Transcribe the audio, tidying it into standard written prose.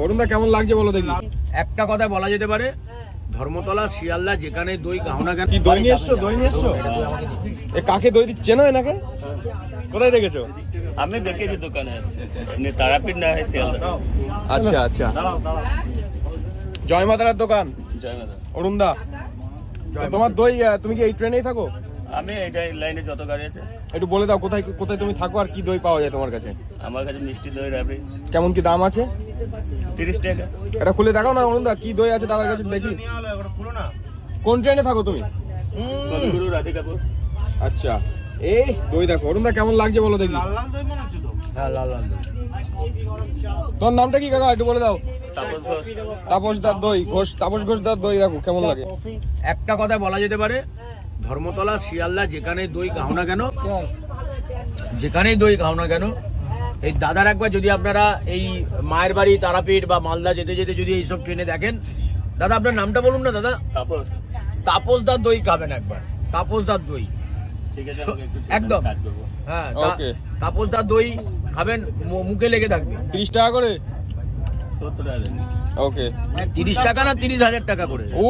অরুণদা কেমন লাগছে বলো দেখি। একটা কথা বলা যেতে পারে, ধর্মতলা শিয়ালদা যেখানে দই খাও না কেন। কি দই নিয়ে এসছো? দই নিয়ে এসছো? এ কাকে দই দিচ্ছে না এনাকে? কোথায় দেখেছো? আমি দেখেছি দোকানে, এমনি তারাপীঠ না হয় শিয়ালদা। আচ্ছা আচ্ছা, জয় মাতারার দোকান। জয় মাতা। অরুণদা, তো তোমার দই, তুমি কি এই ট্রেনেই থাকো? আমি এটাই লাইনে যত গাড়ি আছে একটু বলে দাও কোথায় কোথায় তুমি থাকো আর কি দই পাওয়া যায় তোমার কাছে। আমার কাছে মিষ্টি দই রাবড়ি কেমন কি দাম আছে? 30 টাকা। এটা খুলে দেখাও না অরুণদা, কি দই আছে দাদার কাছে দেখি। কোন ট্রেনে থাকো তুমি? কবিগুরু রাধিকাপুর। আচ্ছা, এই দই দেখো অরুণদা কেমন লাগছে বলো দেখি। হ্যাঁ, লাল লাল দই। তোমার নামটা কি কাকা একটু বলে দাও। তাপস ঘোষ। তাপস দার দই ঘোষ, তাপস ঘোষ দার দই দেখো কেমন লাগে। একটা কথা বলা যেতে পারে, ধর্মতলা শিয়ালদা যেখানে দই খাও না কেন, যেখানেই দই খাও না কেন, এই দাদার একবার যদি আপনারা এই মায়ের বাড়ি তারাপীঠ বা মালদা যেতে যেতে যদি এইসব ট্রেনে দেখেন, দাদা আপনার নামটা বলুন না দাদা। তাপস। তাপস দার দই খাবেন একবার, তাপস দার দই। ঠিক আছে, আমি একটু একদম। কাজ করবো। হ্যাঁ, Okay. তাপস দার দই খাবেন, মুখে লেগে থাকবে। 30 টাকা করে? 70 টাকা। ওকে। 30 টাকা না 30,000 টাকা করে। ও